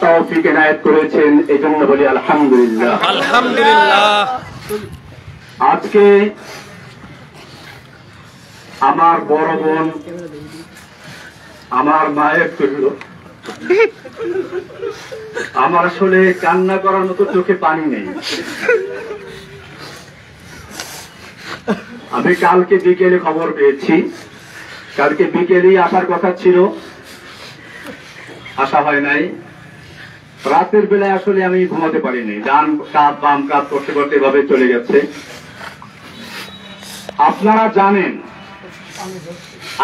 তৌফিক এনায়েত করেছেন, এজন্য বলি আলহামদুলিল্লাহ। আলহামদুলিল্লাহ। আজকে আমার বড় বোন আমার মায়ের তুল্য, আমার আসলে কান্না করার মতো চোখে পানি নেই। আমি কালকে বিকেলে খবর পেয়েছি, কালকে বিকেলেই আসার কথা ছিল, আসা হয় নাই। রাতের বেলায় আসলে আমি ঘুমাতে পারিনি, ডান কাঁধ বাম কাঁধ করতে করতে এভাবে চলে গেছে। আপনারা জানেন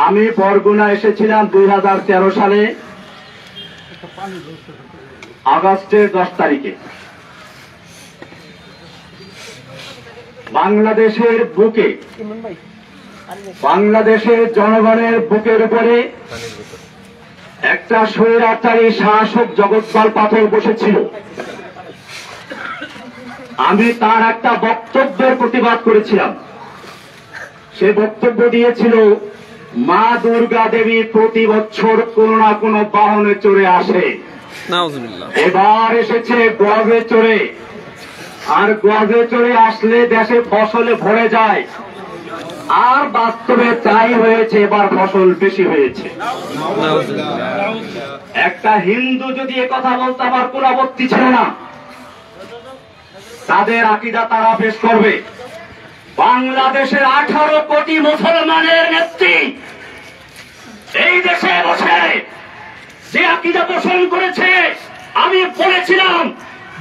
আমি বরগুনা এসেছিলাম 2013 সালে আগস্টের 10 তারিখে। বাংলাদেশের বুকে, বাংলাদেশের জনগণের বুকের উপরে একটা স্বৈরাচারী শাসক জগৎপাল পাথর বসেছিল। আমি তার একটা বক্তব্যের প্রতিবাদ করেছিলাম। সে বক্তব্য দিয়েছিল, মা দুর্গা দেবী প্রতি বছর কোন না কোন বাহনে চড়ে আসে, এবার এসেছে গজে চড়ে, আর গজে চড়ে আসলে দেশে ফসলে ভরে যায়। আর বাস্তবে তাই হয়েছে, এবার ফসল বেশি হয়েছে। একটা হিন্দু যদি কথা বলতে আমার কোন আপত্তি ছিল না, তাদের আকীদা তারা পেশ করবে। বাংলাদেশের 18 কোটি মুসলমানের নেত্রী এই দেশে বসে যে আকীদা পোষণ করেছে, আমি বলেছিলাম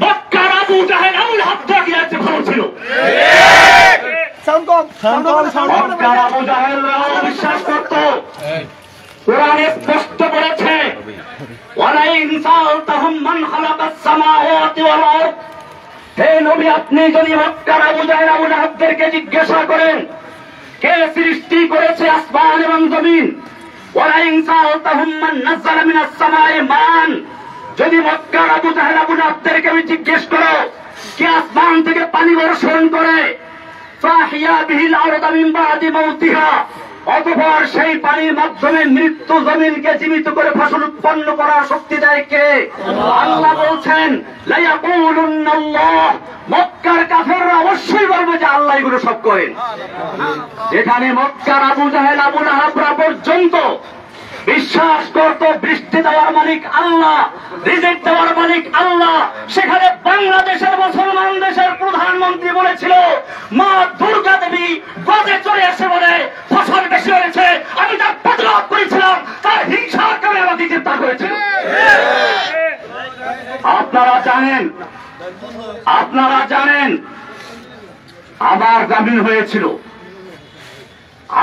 মক্কার আবু জাহেল আবুল হাব আকীদা ভালো ছিল। মক্কার আবু জাহেলরাও বিশ্বাস করত, কোরআনে স্পষ্ট বলেছে, ওয়ালাইন সাআলতাহুম মান খালাকাস সামাওয়াতি ওয়াল আরদ। হে নবী, আপনি যদি মক্কার আবু জাহেল আবুল হাবদেরকে জিজ্ঞাসা করেন কে সৃষ্টি করেছে আসমান এবং জমিন, ওয়ালাইন সাআলতাহুম মান নাযালা মিনাস সামাই মান, যদি মক্কার আবু জাহেল আবুল হাবদেরকে আমি জিজ্ঞেস করো কে আসমান থেকে পানি বর্ষণ করে, ফাহিয়া বিহিল আরদা মিন বাদি মাউতিহা, অতঃপর সেই পানির মাধ্যমে মৃত্যু জমিনকে জীবিত করে ফসল উৎপন্ন করার শক্তি দেয় কে? আল্লাহ বলছেন লায়াকুলুন্নাল্লাহ। মক্কার কাফেররা অবশ্যই বলবে যে আল্লাহ এগুলো সব করেন। যেখানে মক্কার আবু জাহেল আবু লাহাবরা পর্যন্ত বিশ্বাস করত বৃষ্টি দেওয়ার মালিক আল্লাহ, রিজিক দেওয়ার মালিক আল্লাহ, সেখানে বাংলাদেশের মুসলমান দেশের প্রধানমন্ত্রী বলেছিল মা দুর্গা দেবী গজে চড়ে এসে বলে ফসল বেশি হয়েছে। আমি তার প্রতিবাদ করেছিলাম, তার হিংসার কারণে আমাকে গ্রেফতার করেছিল। আপনারা জানেন আমার জামিন হয়েছিল,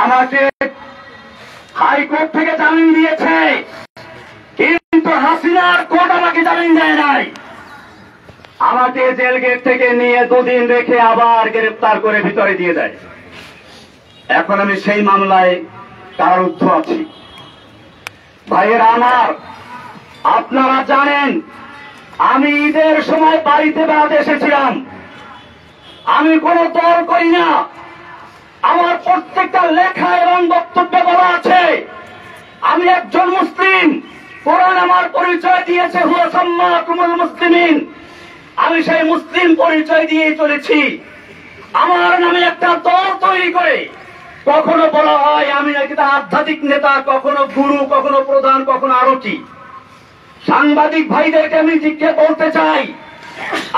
আমাকে হাইকোর্ট থেকে জামিন দিয়েছে, কিন্তু হাসিনার কোর্ট আমাকে জামিন দেয় নাই। আমাকে জেল গেট থেকে নিয়ে 2 দিন রেখে আবার গ্রেফতার করে ভিতরে দিয়ে দেয়। এখন আমি সেই মামলায় কারারুদ্ধ আছি। ভাইয়েরা আমার, আপনারা জানেন আমি ঈদের সময় বাড়িতে বেড়াতে এসেছিলাম। আমি কোন দল করি না, আমার প্রত্যেকটা লেখা এবং বক্তব্যে বলা আছে আমি একজন মুসলিম। কোরআন আমার পরিচয় দিয়েছে, হুয়া সাম্মাকুমুল মুসলিমিন। আমি সেই মুসলিম পরিচয় দিয়ে চলেছি। আমার নামে একটা দল তৈরি করে কখনো বলা হয় আমি নাকি আধ্যাত্মিক নেতা, কখনো গুরু, কখনো প্রধান, কখনো আরো কি। সাংবাদিক ভাইদেরকে আমি জিজ্ঞেস বলতে চাই,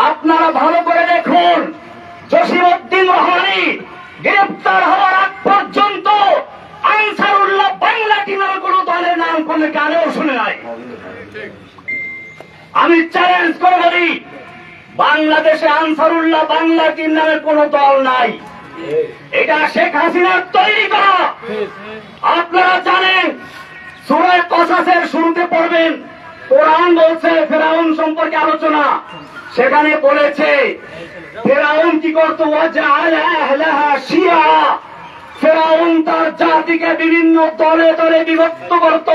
আপনারা ভালো করে দেখুন, জসিমউদ্দিন রহমানী গ্রেফতার হওয়ার আগ পর্যন্ত আনসারুল্লাহ বাংলা টিমের কোন দলের নাম কোন কানেও শুনে নাই। আমি চ্যালেঞ্জ করে বলি, বাংলাদেশে আনসারুল্লাহ বাংলা টিম নামের কোন দল নাই, এটা শেখ হাসিনার তৈরি করা। আপনারা জানেন সূরা কসাসের শুরুতে পড়বেন, কোরআন বলছে ফেরাউন সম্পর্কে আলোচনা, সেখানে বলেছে ফেরাউন কি করত, ওয়াজআলা আহলাহা শিয়া। ফেরাউন তার জাতিকে বিভিন্ন দলে দলে বিভক্ত করত,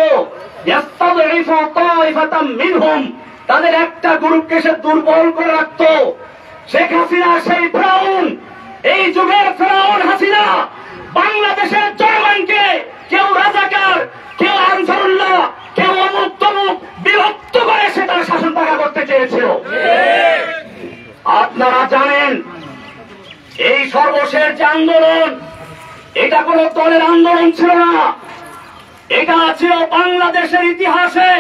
ইয়াস্তাযইফু তাইফাতাম মিনহুম, তাদের একটা গ্রুপকে সে দুর্বল করে রাখত। শেখ হাসিনা সেই ফেরাউন, এই যুগের ফেরাউন হাসিনা বাংলাদেশের জনগণকে কেউ রাজাকার, কেউ আনসারুল্লাহ, কেউ অমুক তমুক বিভক্ত করে সে তার শাসন করতে চেয়েছিল। আপনারা জানেন এই সর্বশেষ যে আন্দোলন, এটা কোন দলের আন্দোলন ছিল না, এটা ছিল বাংলাদেশের ইতিহাসে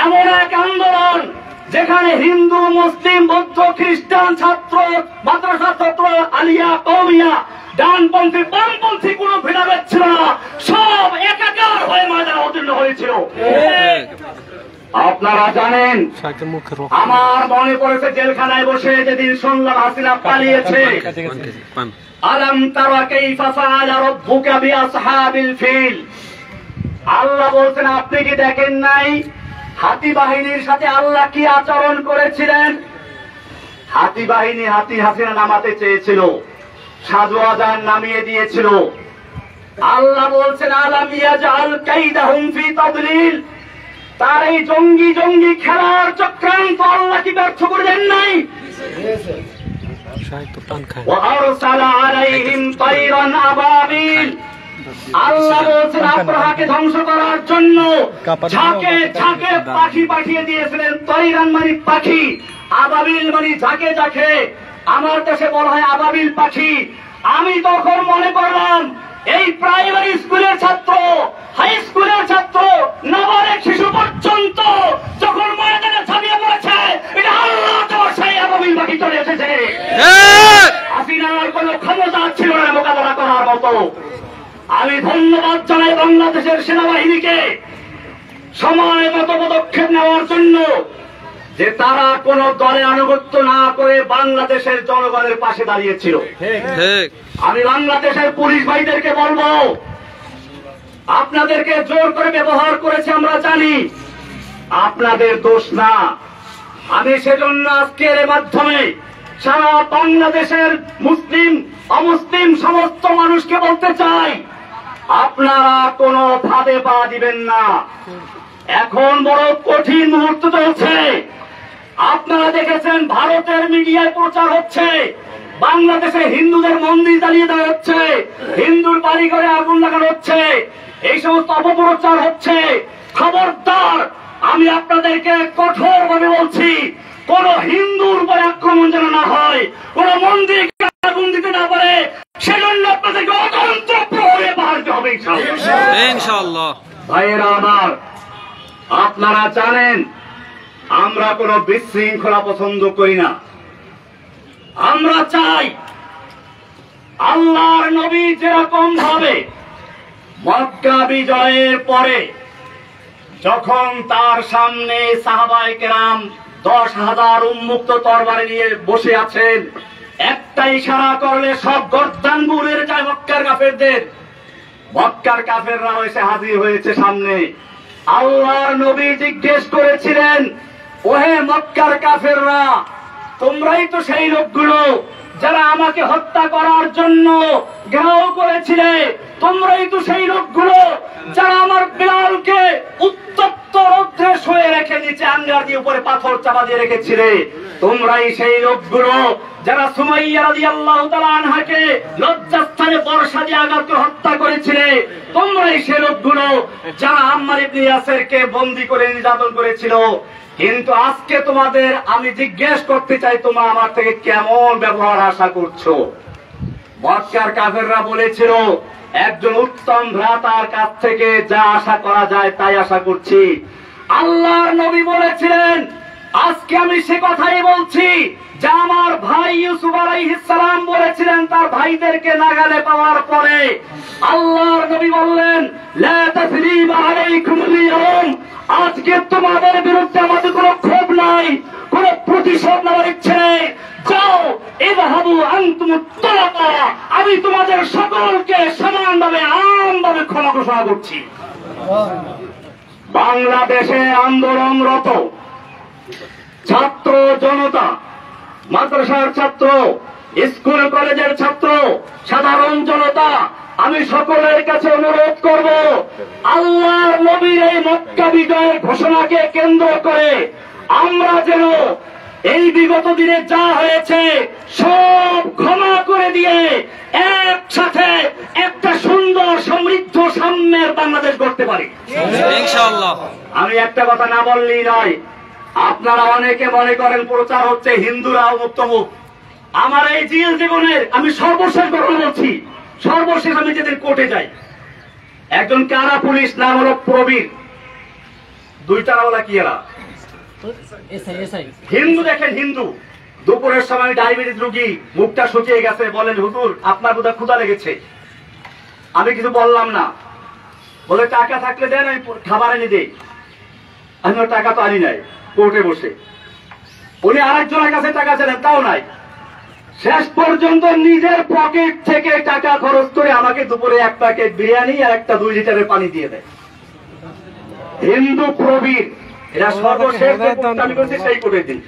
এমন এক আন্দোলন যেখানে হিন্দু, মুসলিম, বৌদ্ধ, খ্রিস্টান, ছাত্র, মাদ্রাসা ছাত্র, আলিয়া, কওমিয়া, ডানপন্থী, বামপন্থী কোন ভেদাভেদ ছিল না, সব একাকার হয়ে ময়দানে অবতীর্ণ হয়েছিল। আপনারা জানেন, আমার মনে পড়েছে জেলখানায় বসে যেদিন শুনলাম হাসিনা পালিয়েছে। আলাম তারা কাইফা ফাআলা রাব্বুকা বিআসহাবিল ফিল, আল্লাহ বলছেন আপনি কি দেখেন নাই হাতি বাহিনীর সাথে আল্লাহ কি আচরণ করেছিলেন? হাতি বাহিনী হাতি হাসিনা নামাতে চেয়েছিল, সাজু আজান নামিয়ে দিয়েছিল। আল্লাহ বলছেন আলাম ইয়াজআল কাইদাহুম ফি তাদলিল, তার এই জঙ্গি জঙ্গি খেলার চক্রান্ত আল্লাহ কি ব্যর্থ করে দেন নাই? ওয়া আরসালা আলাইহিম তায়রান আবাবিল, আল্লাহ বলছেন আব্রাহাকে ধ্বংস করার জন্য ঝাঁকে ঝাঁকে পাখি পাঠিয়ে দিয়েছিলেন। তৈরান মানে পাখি, আবাবিল মানে ঝাঁকে ঝাঁকে, আমার দেশে বলা হয় আবাবিল পাখি। আমি তখন মনে করলাম এই প্রাইমারি স্কুলের ছাত্র, হাই স্কুলের ছাত্র, নাবালক শিশু পর্যন্ত যখন ময়দানে ঝাঁপিয়ে পড়েছে, এটা আল্লাহ তোমার সেই আবাবিল পাখি চলে এসেছে। হাসিনার কোন ক্ষমতা ছিল না মোকাবেলা করার মতো। আমি ধন্যবাদ জানাই বাংলাদেশের সেনাবাহিনীকে সময় মতো পদক্ষেপ নেওয়ার জন্য, যে তারা কোন দলের আনুগত্য না করে বাংলাদেশের জনগণের পাশে দাঁড়িয়েছিল। আমি বাংলাদেশের পুলিশ ভাইদেরকে বলবো, আপনাদেরকে জোর করে ব্যবহার করেছে আমরা জানি, আপনাদের দোষ না। আমি সেজন্য আজকের মাধ্যমে সারা বাংলাদেশের মুসলিম অমুসলিম সমস্ত মানুষকে বলতে চাই, আপনারা কোনো ভাবে পা দিবেন না। এখন বড় কঠিন মুহূর্ত চলছে। আপনারা দেখেছেন ভারতের মিডিয়ায় প্রচার হচ্ছে বাংলাদেশে হিন্দুদের মন্দির জ্বালিয়ে দেওয়া হচ্ছে, হিন্দুর বাড়ি ঘরে আগুন লাগানো হচ্ছে, এই সমস্ত অপপ্রচার হচ্ছে। খবরদার, আমি আপনাদেরকে কঠোরভাবে বলছি, কোন হিন্দুর উপরে আক্রমণ যেন না হয়, কোন মন্দিরকে আগুন দিতে না পারে, সেজন্য আপনাদেরকে অতন্ত্র প্রহরে বাড়তে হবে ইনশাআল্লাহ। ভাইয়েরা আমার, আপনারা জানেন আমরা কোন বিশৃঙ্খলা পছন্দ করি না। আমরা চাই আল্লাহর নবী যেরকম ভাবে মক্কা বিজয়ের পরে যখন তার সামনে সাহাবায়ে কেরাম 10,000 উন্মুক্ত তরবারি নিয়ে বসে আছেন, একটা ইশারা করলে সব গর্দান বুড়ে যায় মক্কার কাফেরদের। মক্কার কাফেররা এসে হাজির হয়েছে সামনে। আল্লাহর নবী জিজ্ঞেস করেছিলেন, ওহে মক্কার কাফেররা, তোমরাই তো সেই লোকগুলো যারা আমাকে হত্যা করার জন্য ঘেরাও করেছিলে, তোমরাই তো সেই লোকগুলো যারা আমার বিলালকে উত্তপ্ত রৌদ্রে শুয়ে রেখে নিচে আঙ্গার দিয়ে উপরে পাথর চাপা দিয়ে রেখেছিলে, তোমরাই সেই লোকগুলো যারা সুমাইয়া রাদিয়াল্লাহু তাআলা আনহাকে লজ্জাস্থানে বর্ষা দিয়ে আঘাত করে হত্যা করেছিলে, তোমরাই সেই লোকগুলো যারা আম্মার ইবনে ইয়াসিরকে বন্দী করে নির্যাতন করেছিল। কিন্তু আজকে তোমাদের আমি জিজ্ঞেস করতে চাই, তোমরা আমার থেকে কেমন ব্যবহার আশা করছো? মক্কার কাফেররা বলেছিল, একজন উত্তম ভ্রাতার কাছ থেকে যা আশা করা যায় তাই আশা করছি। আল্লাহর নবী বলেছিলেন, আজকে আমি সে কথাই বলছি যা আমার ভাই ইউসুফ আলাইহিস সালাম বলেছিলেন তার ভাইদেরকে নাগালে পাওয়ার পরে। আল্লাহর নবী বললেন, লা তাসরিবা আলাইকুমুল ইয়াউম, আজকে তোমাদের বিরুদ্ধে আমাদের কোনো ক্ষোভ নাই, কোনো প্রতিশোধ নেওয়ার ইচ্ছে নেই। যাও, ইযহাবু আনতুমুত তালাকা, আমি তোমাদের সকলকে সমানভাবে আমভাবে ক্ষমা ঘোষণা করছি। বাংলাদেশে আন্দোলনরত ছাত্র জনতা, মাদ্রাসার ছাত্র, স্কুল কলেজের ছাত্র, সাধারণ জনতা, আমি সকলের কাছে অনুরোধ করব, আল্লাহর নবীর এই মক্কা বিজয়ের ঘোষণাকে কেন্দ্র করে আমরা যেন এই বিগত দিনে যা হয়েছে সব ক্ষমা করে দিয়ে একসাথে একটা সুন্দর সমৃদ্ধ সাম্যের বাংলাদেশ গড়তে পারি ইনশাআল্লাহ। আমি একটা কথা না বললেই নয়, আপনারা অনেকে মনে করেন প্রচার হচ্ছে হিন্দুরা মুক্তমুখ। আমার এই জেল জীবনের আমি সর্বশেষ ঘটনা বলছি। সর্বশেষ আমি যেদিন কোর্টে যাই, একজন কারা পুলিশ, নাম হলো প্রবীর, দুইটাওয়ালা কি এরা হিন্দু, দেখেন হিন্দু। দুপুরের সময় ডায়াবেটিস রোগী, মুখটা শুকিয়ে গেছে, বলেন হুজুর আপনার বোধহয় ক্ষুধা লেগেছে। আমি কিছু বললাম না, বলে টাকা থাকলে দেন, আমি খাবার এনে দিই। আমি টাকা তো আনি নাই। কোর্টে বসে উনি আরেকজনের কাছে টাকা চাইলেন, তাও নাই। শেষ পর্যন্ত নিজের পকেট থেকে টাকা খরচ করে আমাকে দুপুরে 1 প্যাকেট বিরিয়ানি আর একটা 2 লিটারের পানি দিয়ে দেয়। হিন্দু প্রবীর, এরা সর্বশেষ আমি করছি সেই কোর্টের দিন।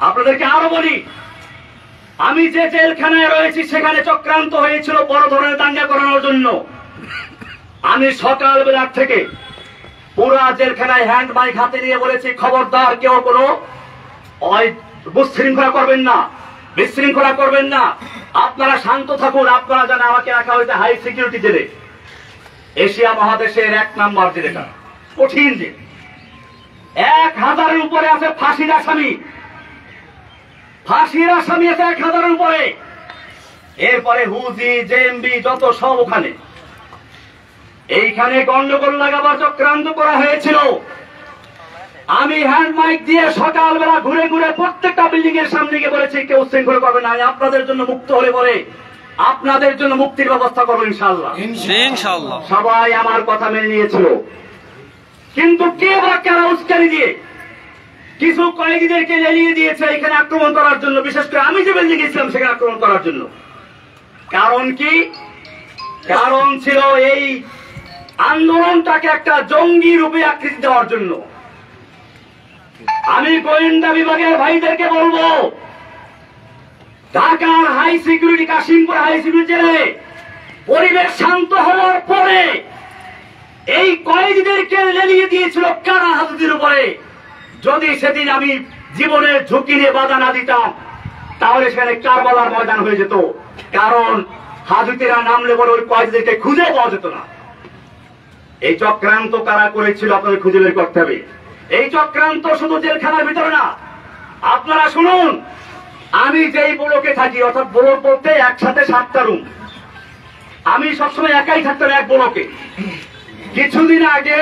আপনাদেরকে আরো বলি, আমি যে জেলখানায় রয়েছি সেখানে চক্রান্ত হয়েছিল বড় ধরনের দাঙ্গা করানোর জন্য। আমি সকালবেলা থেকে পুরা জেলখানায় হ্যান্ড মাইক হাতে নিয়ে বলেছি, খবরদার কেউ কোনো বিশৃঙ্খলা করবেন না, বিশৃঙ্খলা করবেন না, আপনারা শান্ত থাকুন। আপনারা জানেন আমাকে রাখা হয়েছে হাই সিকিউরিটি জেলে, এশিয়া মহাদেশের 1 নম্বর জেলেটা, কঠিন জেল। 1000-এর উপরে আছে ফাঁসির আসামি, ফাঁসির আসামি আছে 1000-এর উপরে। এরপরে হুজি, জেএমবি যত সব ওখানে। এইখানে গন্ডগোল লাগাবার চক্রান্ত করা হয়েছিল। আমি হ্যান্ড মাইক দিয়ে সকালবেলা ঘুরে ঘুরে প্রত্যেকটা বিল্ডিং এর সামনে গিয়ে বলেছি, কেউ শৃঙ্খলা করবে না, আমি আপনাদের জন্য মুক্ত হলে পরে আপনাদের জন্য মুক্তির ব্যবস্থা করবো ইনশাআল্লাহ। ইনশাআল্লাহ সবাই আমার কথা মেনে নিয়েছিল। কিন্তু কে বা কারা উস্কানি দিয়ে কিছু কয়েদিদেরকে লেলিয়ে দিয়েছে এখানে আক্রমণ করার জন্য, বিশেষ করে আমি যে বিল্ডিং গেছিলাম সেখানে আক্রমণ করার জন্য। কারণ কি? কারণ ছিল এই আন্দোলনটাকে একটা জঙ্গি রূপে আকৃতি দেওয়ার জন্য। আমি গোয়েন্দা বিভাগের ভাইদেরকে বলবো, ঢাকার high security, Kashimpur high security জেলে পরিবেশ শান্ত হওয়ার পরে এই কয়েদিদেরকে লেলিয়ে দিয়েছিল কারা হাজুদের উপরে। যদি সেদিন আমি জীবনের ঝুঁকি নিয়ে বাধা না দিতাম তাহলে সেখানে কারবালার ময়দান হয়ে যেত। কারণ হাজুতেরা নামলে বলে ওই কয়েদিদেরকে খুঁজে পাওয়া যেত না। এই চক্রান্ত কারা করেছিল আপনাদের খুঁজে বের করতে হবে। এই চক্রান্ত শুধু জেলখানার ভিতরে না, আপনারা শুনুন, আমি যেই ব্লকে থাকি, অর্থাৎ ব্লক বলতে একসাথে 7টা রুম, আমি সবসময় একাই থাকতাম এক ব্লকে। কিছুদিন আগে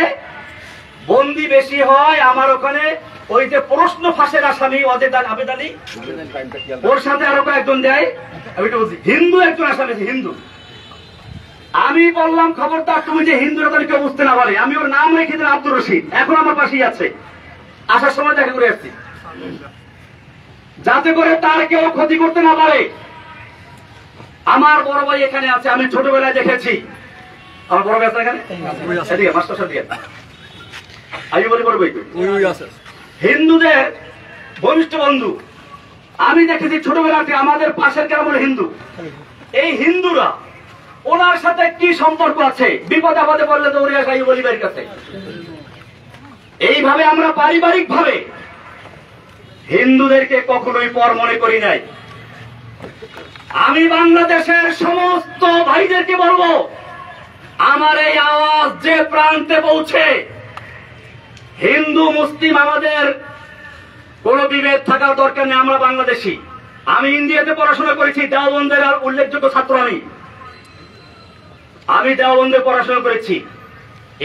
বন্দি বেশি হয় আমার ওখানে, ওই যে প্রশ্ন ফাঁসের আসামি আবেদ আলী, ওর সাথে আরো কয়েকজন দেয়, আমি তো বলছি হিন্দু একজন আসামি, হিন্দু। আমি বললাম খবরদার তুমি যে হিন্দুরা তাহলে কেউ বুঝতে না পারে। আমি ওর নাম রেখে দিলাম আব্দুর রশিদ, এখন আমার পাশেই আছে, আসার সময় দেখা করে আসছি, যাতে করে তার কেউ ক্ষতি করতে না পারে। আমার বড় ভাই এখানে আছে, আমি ছোটবেলায় দেখেছি। আমার বড় ভাই আছে এখানে, মাস্টার সাহেব আমি বলি বড় ভাই হিন্দুদের ঘনিষ্ঠ বন্ধু। আমি দেখেছি ছোটবেলাতে আমাদের পাশের গ্রাম হলো হিন্দু। এই হিন্দুরা ওনার সাথে কি সম্পর্ক আছে, বিপদ আপদে পড়লে তো ওরে আসা বলিবার কাছে। এইভাবে আমরা পারিবারিক ভাবে হিন্দুদেরকে কখনোই পর মনে করি নাই। আমি বাংলাদেশের সমস্ত ভাইদেরকে বলবো, আমার এই আওয়াজ যে প্রান্তে পৌঁছে, হিন্দু মুসলিম আমাদের কোন বিভেদ থাকার দরকার নেই। আমরা বাংলাদেশি। আমি ইন্ডিয়াতে পড়াশোনা করেছি, দেওবন্দের আর উল্লেখযোগ্য ছাত্র আমি দেওবন্দে পড়াশোনা করেছি।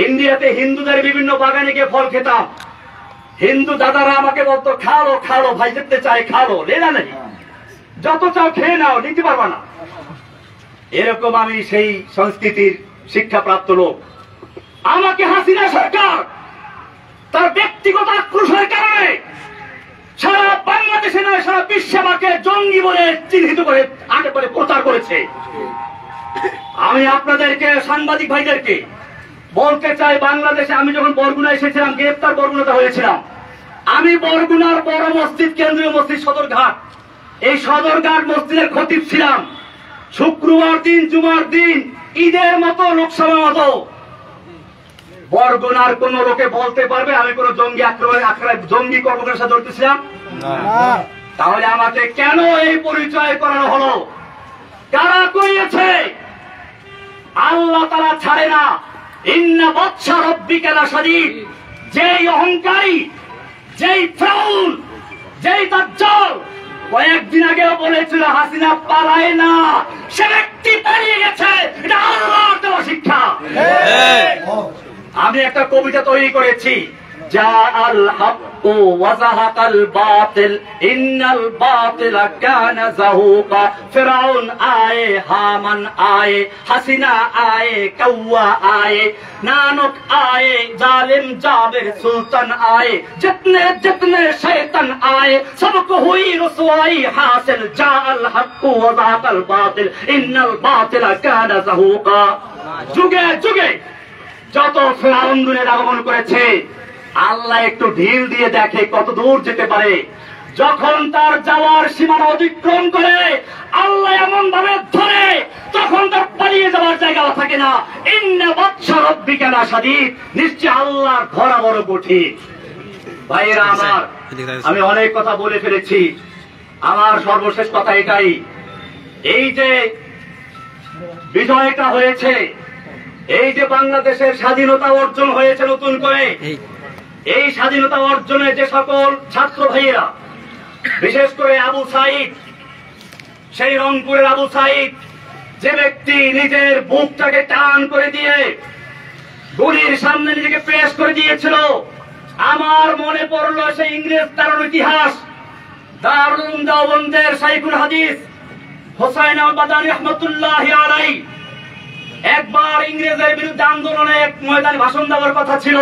ইন্ডিয়াতে হিন্দুদের বিভিন্ন বাগানে গিয়ে ফল খেতাম। হিন্দু দাদারা আমাকে বলতো, খালো খালো ভাই, যেতে চাই খালো, লেলা নেই, যত চাও খেয়ে নাও, নিতে পারবা না। এরকম আমি সেই সংস্কৃতির শিক্ষাপ্রাপ্ত লোক। আমাকে হাসিনা সরকার তার ব্যক্তিগত আক্রোশের কারণে সারা বাংলাদেশে নয় সারা বিশ্বে আমাকে জঙ্গি বলে চিহ্নিত করে আগে পরে প্রচার করেছে। আমি আপনাদেরকে, সাংবাদিক ভাইদেরকে বলতে চাই, বাংলাদেশে আমি যখন বরগুনা এসেছিলাম, গ্রেপ্তার বরগুনাতে হয়েছিলাম, আমি বরগুনার বড় মসজিদ, কেন্দ্রীয় মসজিদ সদরঘাট, এই সদরঘাট মসজিদের খতিব ছিলাম। শুক্রবার দিন, জুমার দিন, ঈদের মতো, লোকসভার মতো বরগুনার কোন লোকে বলতে পারবে আমি কোন জঙ্গি জঙ্গি কর্মকাণ্ডের সাথে জড়িত ছিলাম? তাহলে আমাকে কেন এই পরিচয় করানো হলো? কারা করিয়েছে? আল্লাহ তাআলা ছাড়ে না। ইন্না বাতশা রাব্বিকা লাশাদীদ। যে অহংকারী, যেই ফিরআউন, যেই দাজ্জাল কয়েকদিন আগেও বলেছিল হাসিনা পালায় না, সে ব্যক্তি পালিয়ে গেছে। এটা আল্লাহর দেওয়া শিক্ষা। আমি একটা কবিতা তৈরি করেছি, জাআল হাক্কু ওয়া যাহাকাল বাতিল ইন্নাল বাতিলা কানা যাহুকা। ফিরআউন আয়ে, হামান আয়ে, হাসিনা আয়ে, কাওয়া আয়ে, नानक आए, जालिम जाबिर सुल्तान आए, जितने जितने शैतान आए, सबको हुई रुसवाई हासिल। जाअल हक्कु व ज़ाक़ल बातिल इन्नल बातिला काना ज़हूक़ा। যুগে যুগে যত ফিরআউনের আগমন করেছে, আল্লাহ একটু ঢিল দিয়ে দেখে কত দূর যেতে পারে। যখন তার যাওয়ার সীমানা অতিক্রম করে আল্লাহ এমন ভাবে ধরে, তখন তার পালিয়ে যাওয়ার জায়গা থাকে না। ইন্না বাতশা রাব্বিকা লাশাদীদ, নিশ্চয় আল্লাহর ধরা বড় কঠিন। ভাইয়েরা আমার, আমি অনেক কথা বলে ফেলেছি, আমার সর্বশেষ কথা এটাই, এই যে বিজয়টা হয়েছে, এই যে বাংলাদেশের স্বাধীনতা অর্জন হয়েছে নতুন করে, এই স্বাধীনতা অর্জনে যে সকল ছাত্র ভাইয়েরা, বিশেষ করে আবু সাইদ, সেই রংপুরের আবু সাইদ, যে ব্যক্তি নিজের বুকটাকে টান করে দিয়ে গুলির সামনে নিজেকে পেশ করে দিয়েছিল, আমার মনে পড়লো সেই ইংরেজ তার ইতিহাস। দারুল উলুম দেওবন্দের শাইখুল হাদিস হোসাইন মাদানী রাহমাতুল্লাহি আলাইহি একবার ইংরেজের বিরুদ্ধে আন্দোলনে এক ময়দানে ভাষণ দেওয়ার কথা ছিল।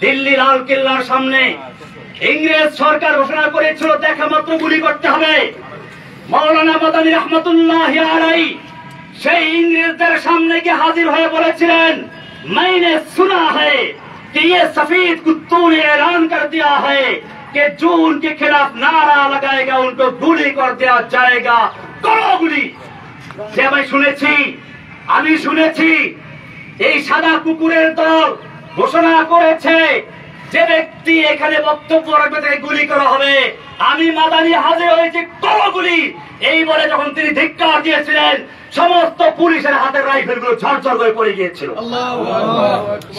দিল্লি লাল কেল্লার সামনে ইংরেজ সরকার ঘোষণা করেছিল দেখা মাত্র গুলি করতে হবে। মাওলানা মাদানী রাহমাতুল্লাহি আলাইহি সেই ইংরেজদের সামনে গিয়ে হাজির হয়ে বলেছিলেন, मैंने सुना है कि ये सफेद कुत्तों ने ऐलान कर दिया है कि जो उनके खिलाफ नारा लगाएगा उनको गुली कर दिया जाएगा, करो गुली। যে আমি শুনেছি এই সাদা কুকুরের দল ঘোষণা করেছে যে ব্যক্তি এখানে বক্তব্য রাখবে তাকে গুলি করা হবে। আমি মাদানী হাজির হয়েছি, করো গুলি। এই বলে যখন তিনি ধিক্কার দিয়েছিলেন, সমস্ত পুলিশের হাতের রাইফেল গুলো ঝরঝর করে পড়ে গিয়েছিল।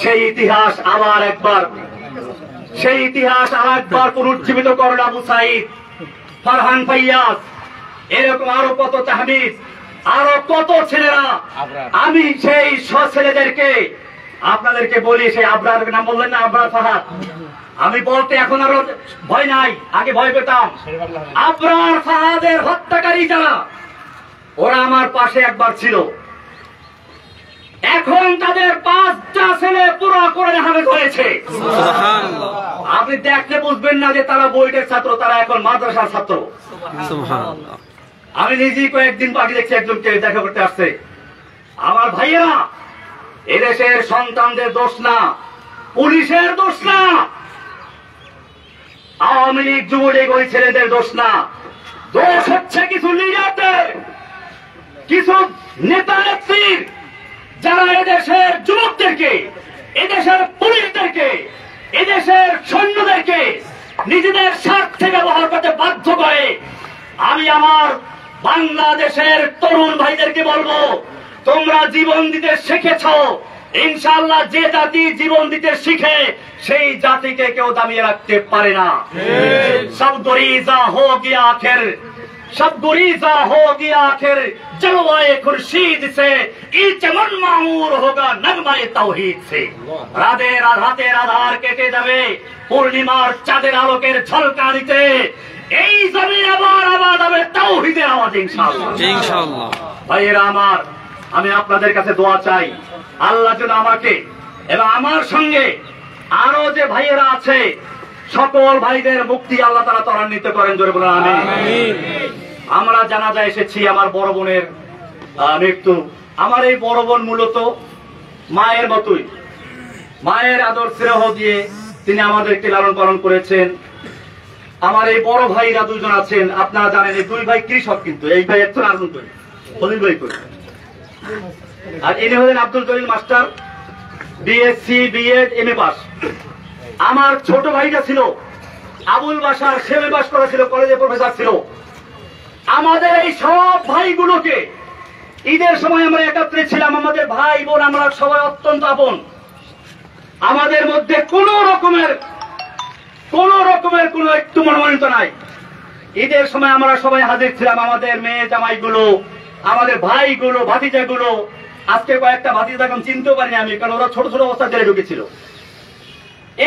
সেই ইতিহাস আবার একবার পুনরুজ্জীবিত করেন আবু সাইদ, ফারহান ফাইয়াজ, এরকম আরো কত তাহমিদ, আরো কত ছেলেরা। আমি সেই ছেলেদেরকে আপনাদেরকে বলি, সেই আবরার নাম বললেন না, আবরার ফাহাদ, আমি বলতে এখন আরো ভয় নাই, আগে ভয় পেতাম। আবরার ফাহাদের হত্যাকারী যারা, ওরা আমার পাশে একবার ছিল, এখন তাদের 5টা ছেলে পুরো কোরআনে হাফেজ হয়েছে। আপনি দেখলে বুঝবেন না যে তারা বইটের ছাত্র, তারা এখন মাদ্রাসার ছাত্র। আমি নিজেই কয়েকদিন বাকি দেখছি একজনকে দেখা করতে আসছে। আমার ভাইয়েরা, এদেশের সন্তানদের দোষ না, পুলিশের দোষ না, আওয়ামী লীগ যুবলীগ ওই ছেলেদের দোষ না, দোষ হচ্ছে কিছু লিডারদের, কিছু নেতা নেত্রীর, যারা এদেশের যুবকদেরকে, এদেশের পুলিশদেরকে, এদেশের সৈন্যদেরকে নিজেদের স্বার্থে ব্যবহার করতে বাধ্য করে। আমি আমার বাংলাদেশের তরুণ ভাইদেরকে বলবো, তোমরা জীবন দিতে শিখেছ, ইনশাআল্লাহ যে জাতি জীবন দিতে শিখে সেই জাতিকে কেউ দামিয়ে রাখতে পারে না। সব গরিজা হো গিয়া আখির, सब गुरीजा हो गया आखिर, जलवाए खुर्शीद से ई चमन मामूर होगा नगमाए तौहीद से। রাতের আধার কেটে যাবে পূর্ণিমার চাঁদের আলোকের ঝলকানিতে, এই জমিন আবার আবাদ হবে তাওহীদের আওয়াজে ইনশাআল্লাহ। ইনশাআল্লাহ ভাইয়েরা আমার, আমি আপনাদের কাছে দোয়া চাই, আল্লাহ যেন আমাকে এবং আমার সঙ্গে আরো যে ভাইয়েরা আছে সকল ভাইদের মুক্তি আল্লাহ তাআলা ত্বরান্বিত করেন, জোরে বলুন আমিন। আমরা জানাজা এসেছি আমার বড় বোনের মৃত্যু। আমার এই বড় বোন মূলত মায়ের মতোই, মায়ের আদর স্নেহ দিয়ে তিনি আমাদেরকে লালন পালন করেছেন। আমার এই বড় ভাইরা দুজন আছেন, আপনারা জানেন এই দুই ভাই কৃষক, কিন্তু এই ভাই একজন আর্জন করি, খলিল ভাই করি, আর ইনি হলেন Abdul Jalil master, BSc BEd MA pass. আমার ছোট ভাইটা ছিল আবুল বাশার, সেমে পাস করা ছিল, কলেজে প্রফেসর ছিল। আমাদের এই সব ভাইগুলোকে ঈদের সময় আমরা একত্রে ছিলাম, আমাদের ভাই বোন আমরা সবাই অত্যন্ত আপন। আমাদের মধ্যে কোন কোন রকমের কোন একটু মনোমানিত নাই। ঈদের সময় আমরা সবাই হাজির ছিলাম, আমাদের মেয়ে জামাইগুলো, আমাদের ভাইগুলো, ভাতিজাগুলো। আজকে কয়েকটা ভাতিজা এখন চিনতেও পারিনি আমি, কারণ ওরা ছোট ছোট অবস্থা জেলে ঢুকেছিল।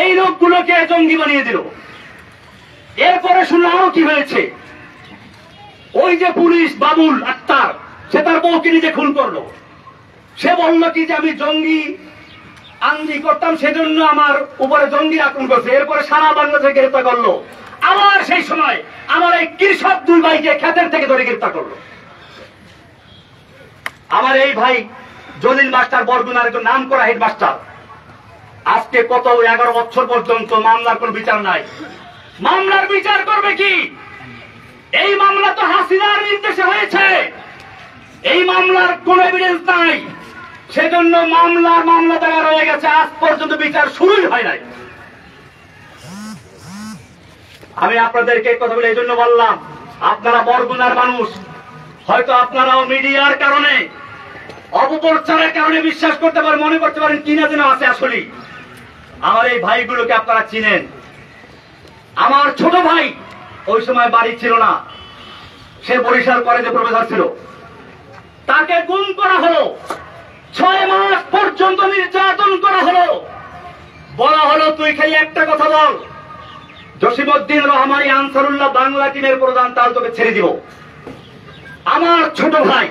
এই লোকগুলোকে জঙ্গি বানিয়ে দিল। এরপরে শুনলাম কি হয়েছে, ওই যে পুলিশ বাবুল আক্তার, সে তার বউকে নিজে খুন করলো। সে বলল কি যে আমি জঙ্গি আঙ্গি করতাম, সেজন্য আমার উপরে জঙ্গি আক্রমণ করছে। এরপরে সারা বাংলাদেশে গ্রেফতার করলো। আবার সেই সময় আমার এই কৃষক দুই ভাইকে ক্ষেতের থেকে ধরে গ্রেফতার করলো। আমার এই ভাই জলিল মাস্টার বরগুনার একজন নাম করা হেড মাস্টার, আজকে কত 11 বছর পর্যন্ত মামলার কোন বিচার নাই। মামলার বিচার করবে কি? এই মামলা তো হাসিনার নির্দেশে হয়েছে, এই মামলার কোন এভিডেন্স নাই, সেজন্য মামলা দেওয়া রয়ে গেছে। আজ পর্যন্ত বিচার শুরুই হয় নাই। আমি আপনাদেরকে কথা বলে এই জন্য বললাম, আপনারা বরগুনার মানুষ, হয়তো আপনারাও মিডিয়ার কারণে, অপপ্রচারের কারণে বিশ্বাস করতে পারেন, মনে করতে পারেন কিনা যেন আছে। আসলে আমার এই ভাইগুলোকে আপনারা চিনেন। আমার ছোট ভাই ওই সময় বাড়ি ছিল না, সে বরিশাল কলেজে প্রফেসর ছিল। তাকে গুম করা হলো, 6 মাস পর্যন্ত নির্যাতন করা হলো। বলা হলো তুই খালি একটা কথা বল, জসিমউদ্দিন রহমানী আনসারুল্লাহ বাংলা টিমের প্রধান, তার তোকে ছেড়ে দিব। আমার ছোট ভাই